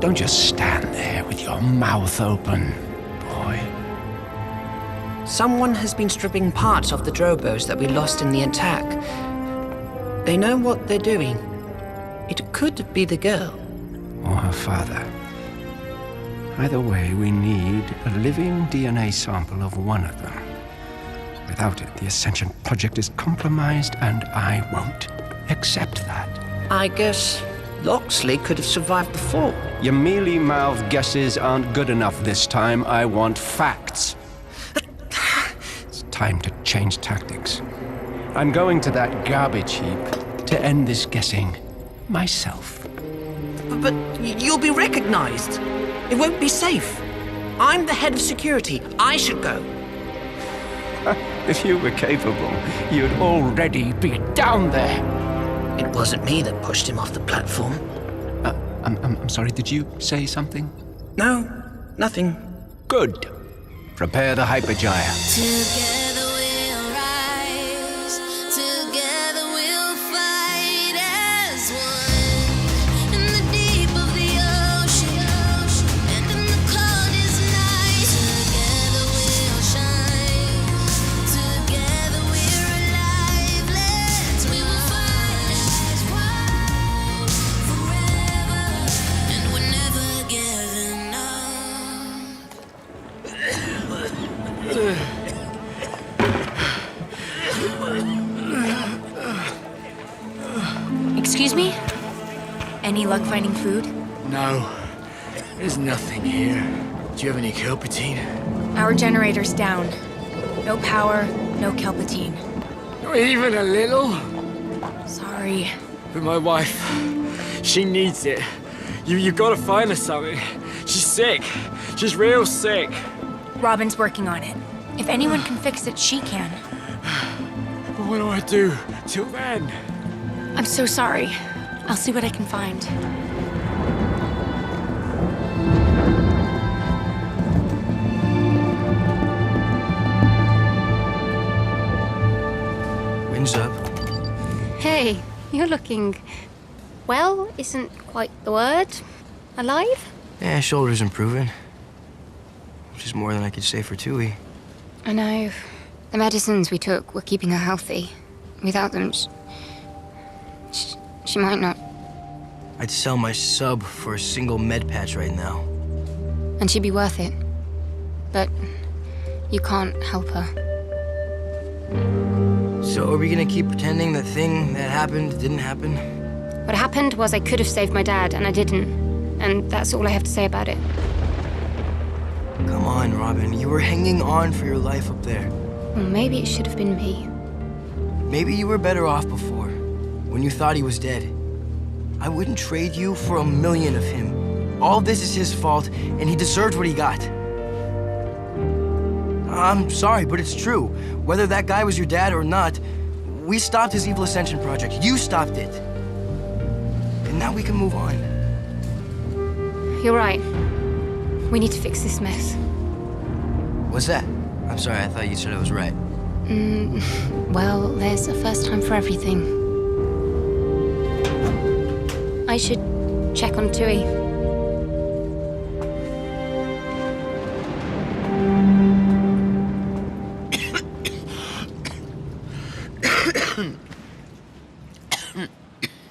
don't just stand there with your mouth open, boy. Someone has been stripping parts off the drobos that we lost in the attack. They know what they're doing. It could be the girl. Or her father. Either way, we need a living DNA sample of one of them. Without it, the Ascension Project is compromised, and I won't accept that. I guess Loxley could have survived the fall. Your mealy-mouthed guesses aren't good enough this time. I want facts. It's time to change tactics. I'm going to that garbage heap to end this guessing myself. But you'll be recognized. It won't be safe. I'm the head of security. I should go. If you were capable, you'd already be down there. It wasn't me that pushed him off the platform. I'm sorry, did you say something? No, nothing. Good. Prepare the hypergyre. Together we'll rise, together we'll fight as one. In the deep of the ocean, and in the coldest night. Together we'll shine, together we're alive. We will fight as one forever, and we're never giving up. Excuse me? Any luck finding food? No, there's nothing here. Do you have any kelpatine? Our generator's down. No power, no kelpatine. Not even a little? Sorry. But my wife, she needs it. You gotta find her something. She's sick. She's real sick. Robin's working on it. If anyone can fix it, she can. But what do I do till then? I'm so sorry. I'll see what I can find. Wind's up. Hey, you're looking... well, isn't quite the word. Alive? Yeah, shoulder's improving. Which is more than I could say for Tui. I know. The medicines we took were keeping her healthy. Without them, she might not. I'd sell my sub for a single med patch right now. And she'd be worth it. But you can't help her. So are we gonna keep pretending the thing that happened didn't happen? What happened was I could have saved my dad, and I didn't. And that's all I have to say about it. Come on, Robin. You were hanging on for your life up there. Well, maybe it should have been me. Maybe you were better off before, when you thought he was dead. I wouldn't trade you for 1,000,000 of him. All this is his fault, and he deserved what he got. I'm sorry, but it's true. Whether that guy was your dad or not, we stopped his evil Ascension project. You stopped it. And now we can move on. You're right. We need to fix this mess. What's that? I'm sorry, I thought you said I was right. Well, there's a first time for everything. I should check on Tui.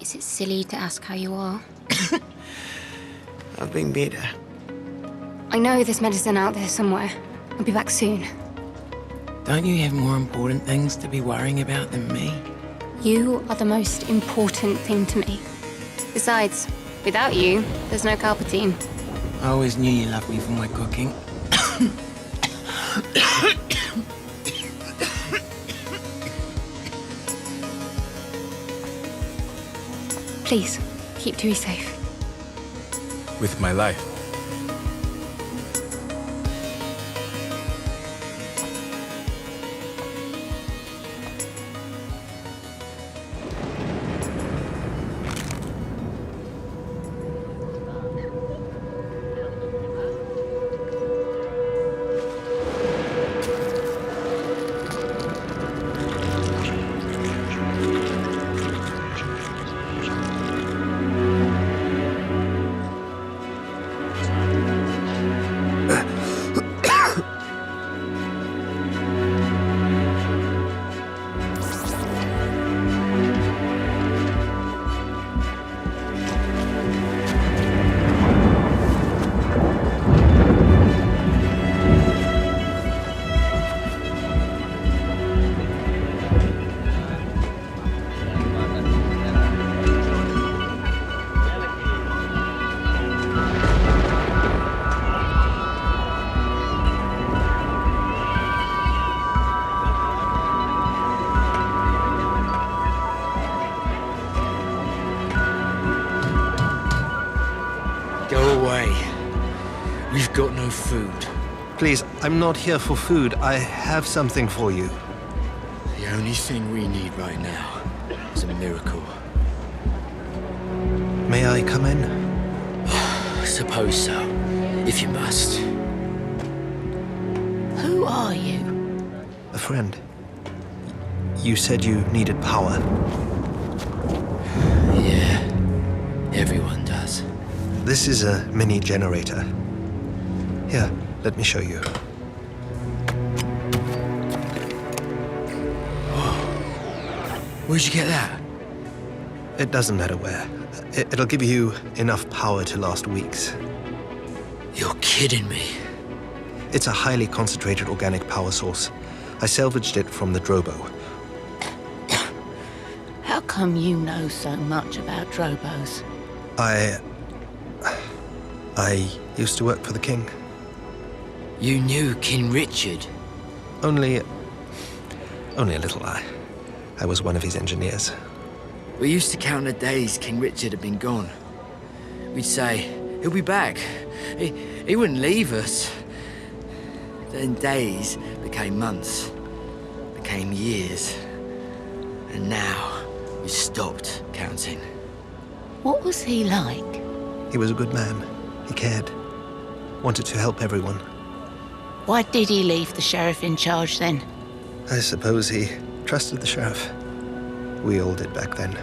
Is it silly to ask how you are? I've been better. I know there's medicine out there somewhere. I'll be back soon. Don't you have more important things to be worrying about than me? You are the most important thing to me. Besides, without you, there's no Palpatine. I always knew you loved me for my cooking. Please, keep Tui safe. With my life. no food. Please, I'm not here for food. I have something for you. The only thing we need right now is a miracle. May I come in? Suppose so, if you must. Who are you? A friend. You said you needed power. Yeah, everyone does. This is a mini generator. Here, let me show you. Where'd you get that? It doesn't matter where. It'll give you enough power to last weeks. You're kidding me. It's a highly concentrated organic power source. I salvaged it from the Drobo. How come you know so much about Drobos? I used to work for the king. You knew King Richard? Only a little. I was one of his engineers. We used to count the days King Richard had been gone. We'd say, he'll be back. He wouldn't leave us. Then days became months, became years. And now, we stopped counting. What was he like? He was a good man. He cared. Wanted to help everyone. Why did he leave the sheriff in charge then? I suppose he trusted the sheriff. We all did back then.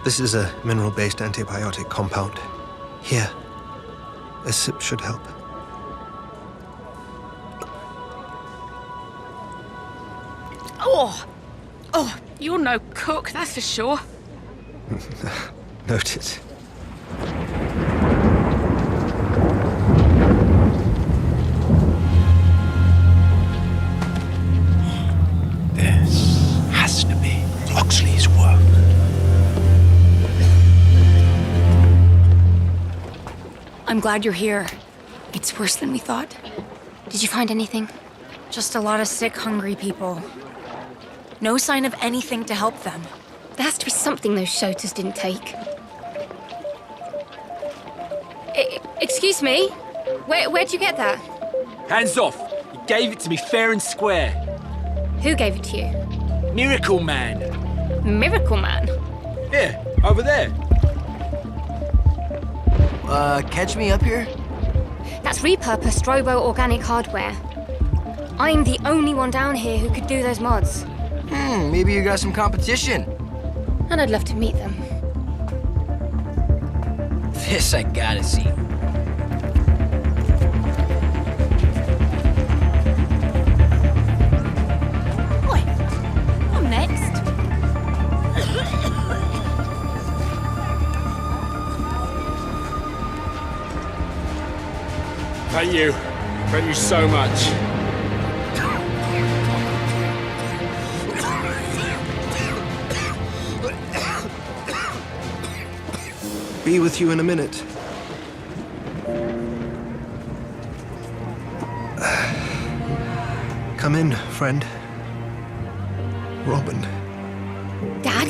This is a mineral-based antibiotic compound. Here. A sip should help. Oh, you're no cook, that's for sure. Noted. This has to be Oxley's work. I'm glad you're here. It's worse than we thought. Did you find anything? Just a lot of sick, hungry people. No sign of anything to help them. There has to be something those shooters didn't take. Excuse me? Where'd you get that? Hands off! You gave it to me fair and square. Who gave it to you? Miracle Man. Miracle Man? Yeah, over there. Catch me up here? That's repurposed Drobo organic hardware. I'm the only one down here who could do those mods. Maybe you got some competition. And I'd love to meet them. This I gotta see. Oi, I'm next. Thank you. Thank you so much. Be with you in a minute. Come in, friend. Robin. Dad?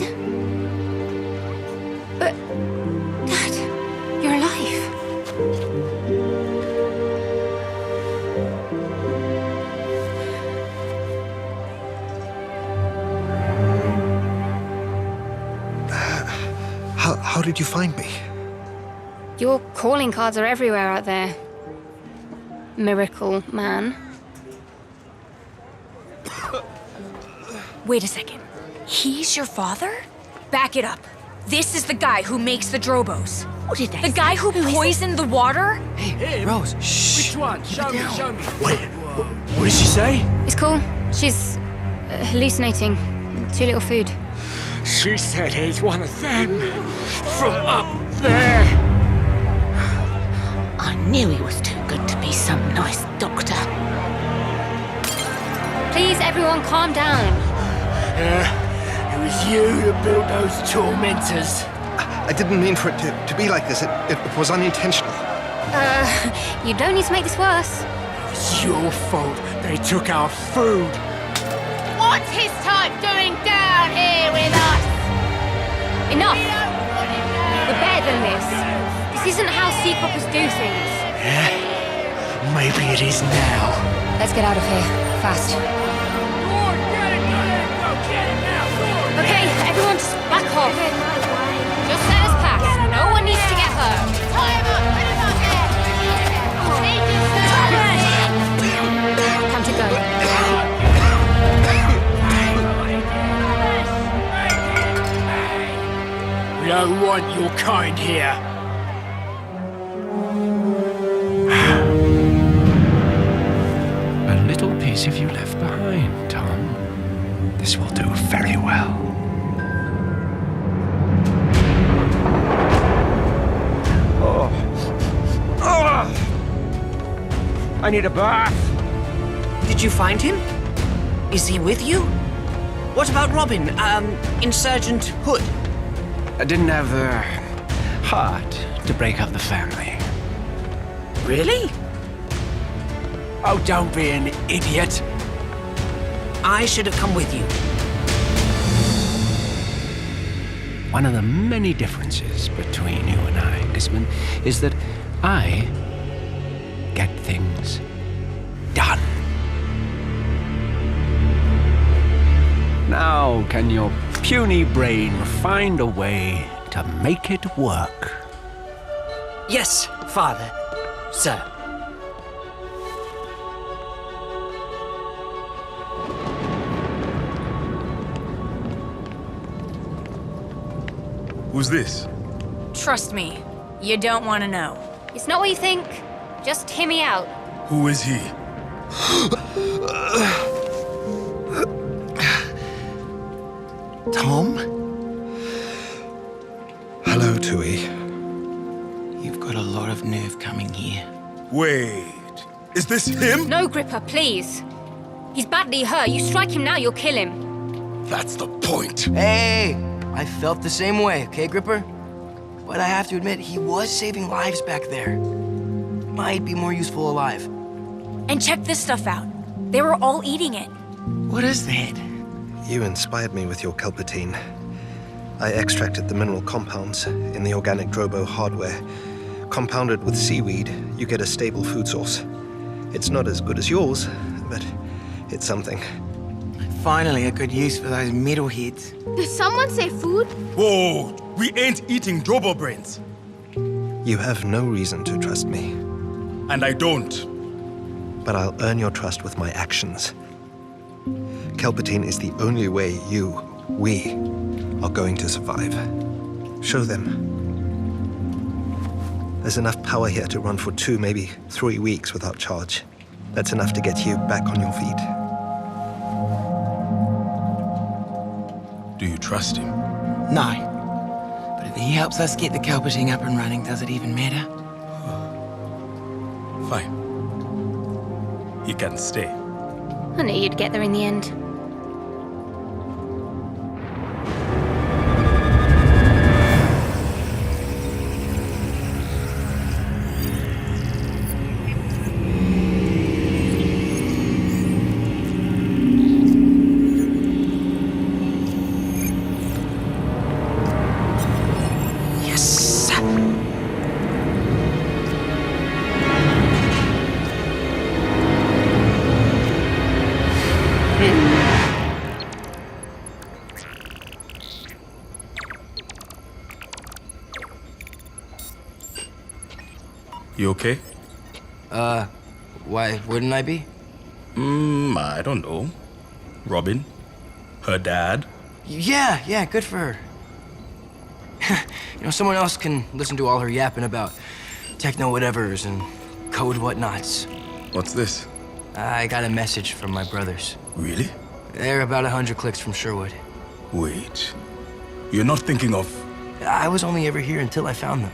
But... Dad, you're alive. How did you find me? Your calling cards are everywhere out there. Miracle Man. Wait a second. He's your father? Back it up. This is the guy who makes the Drobos. What did they The guy who poisoned the water? Hey, Rose, shh. Which one? Show me. Wait, what did she say? It's cool. She's hallucinating. Too little food. She said he's one of them. From up there. I knew he was too good to be some nice doctor. Please, everyone, calm down. It was you that built those tormentors. I didn't mean for it to be like this. It was unintentional. You don't need to make this worse. It's your fault they took our food. What's his type doing down here with us? Enough. We don't want him than this. This isn't how sea croppers do things. Maybe it is now. Let's get out of here. Fast. Okay, everyone just back off. Just let us pass. No one needs to get hurt. Time to go. We don't want your kind here. A little piece of you left behind, Tom. This will do very well. I need a bath. Did you find him? Is he with you? What about Robin, Insurgent Hood? I didn't have the heart to break up the family. Really? Oh, don't be an idiot. I should have come with you. One of the many differences between you and I, Gisman, is that I get things done. Now, can your puny brain find a way to make it work? Yes, Father. Sir. Who's this? Trust me, you don't want to know. It's not what you think. Just hear me out. Who is he? Tom? Hello, Tui. You've got a lot of nerve coming here. Wait, is this him? No, Gripper, please. He's badly hurt. You strike him now, you'll kill him. That's the point. Hey! I felt the same way, okay, Gripper? But I have to admit, he was saving lives back there. Might be more useful alive. And check this stuff out. They were all eating it. What is that? You inspired me with your kelpatine. I extracted the mineral compounds in the organic Drobo hardware. Compounded with seaweed, you get a stable food source. It's not as good as yours, but it's something. Finally, a good use for those metalheads. Did someone say food? Whoa, we ain't eating Drobo brains. You have no reason to trust me, And I don't. but I'll earn your trust with my actions. Kelpatine is the only way we are going to survive. Show them. There's enough power here to run for 2, maybe 3 weeks without charge. That's enough to get you back on your feet. Do you trust him? No. But if he helps us get the Kelpatine up and running, does it even matter? Fine. He can stay. I knew you'd get there in the end. You okay? Why wouldn't I be? I don't know. Robin? Her dad? Yeah, good for her. Someone else can listen to all her yapping about techno whatevers and code whatnots. What's this? I got a message from my brothers. Really? They're about 100 clicks from Sherwood. Wait. You're not thinking of... I was only ever here until I found them.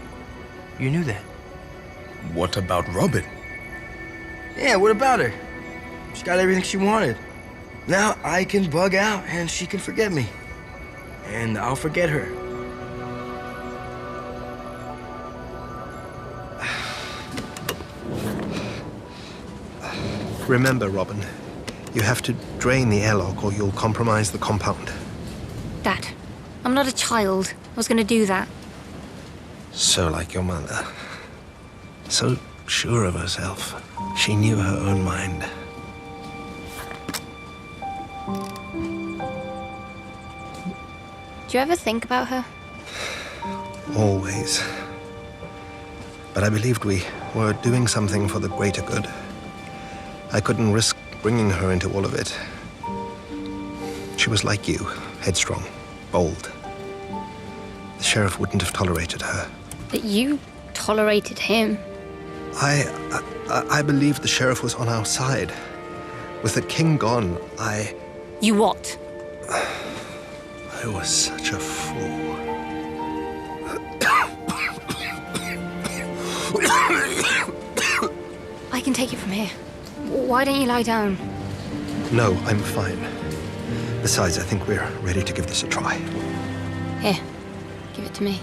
You knew that. What about Robin? Yeah, what about her? She got everything she wanted. Now I can bug out and she can forget me. And I'll forget her. Remember, Robin, you have to drain the airlock or you'll compromise the compound. Dad, I'm not a child. I was going to do that. So like your mother. So sure of herself. She knew her own mind. Do you ever think about her? Always. But I believed we were doing something for the greater good. I couldn't risk bringing her into all of it. She was like you, headstrong, bold. The sheriff wouldn't have tolerated her. But you tolerated him. I believed the sheriff was on our side. With the king gone, You what? I was such a fool. I can take it from here. Why don't you lie down? No, I'm fine. Besides, I think we're ready to give this a try. Here, give it to me.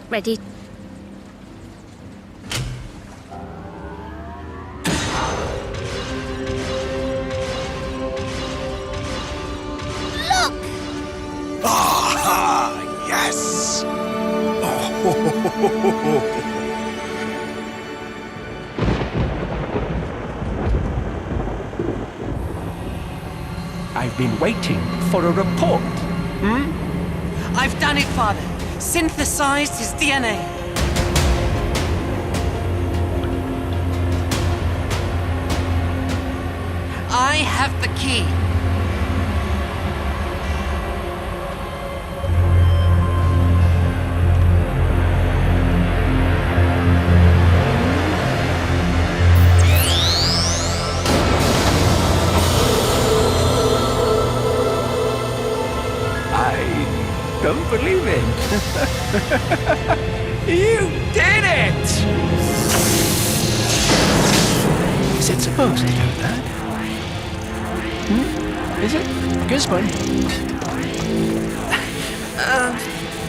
Ready? Ah, yes! I've been waiting for a report. I've done it, Father. Synthesized his DNA. I have the key. I don't believe it. You did it! Is it supposed to do that? Is it? Gisborne?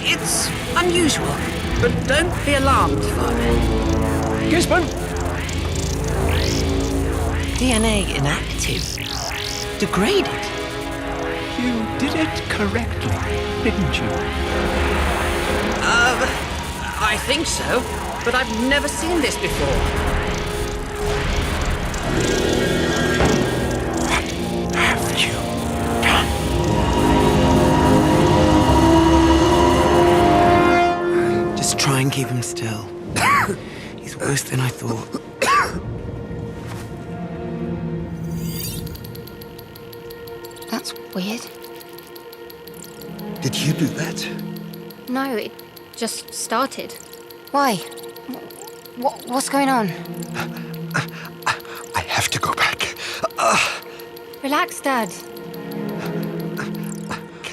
It's unusual, but don't be alarmed, Father. Gisborne? DNA inactive. Degraded. You did it correctly, didn't you? I think so, but I've never seen this before. What have you done? Just try and keep him still. He's worse than I thought. That's weird. Did you do that? No, it just started. Why? What's going on? I have to go back. Relax, Dad.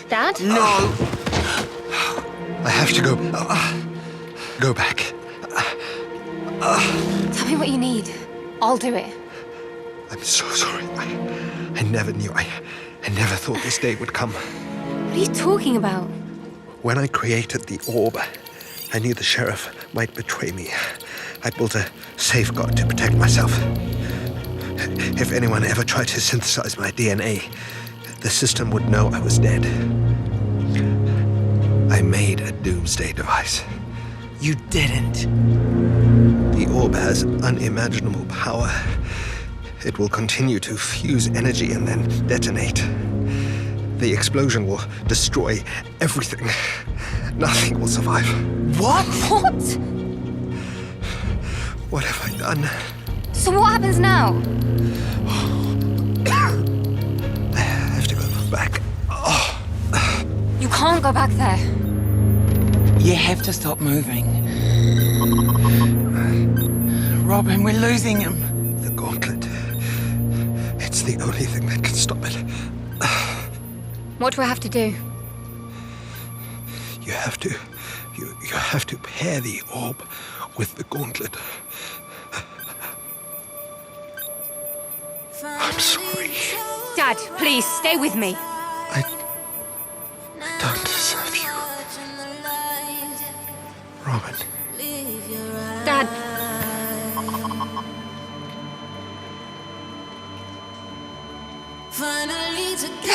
Dad? No! I have to go back. Tell me what you need. I'll do it. I'm so sorry. I never knew. I never thought this day would come. What are you talking about? When I created the orb, I knew the sheriff might betray me. I built a safeguard to protect myself. If anyone ever tried to synthesize my DNA, the system would know I was dead. I made a doomsday device. You didn't. The orb has unimaginable power. It will continue to fuse energy and then detonate. The explosion will destroy everything. Nothing will survive. What? What? What have I done? So what happens now? I have to go back. You can't go back there. You have to stop moving. Robin, we're losing him. The gauntlet. It's the only thing that can stop it. What do I have to do? You have to pair the orb with the gauntlet. I'm sorry. Dad, please, stay with me. I don't deserve you. Robin. Dad. finally together.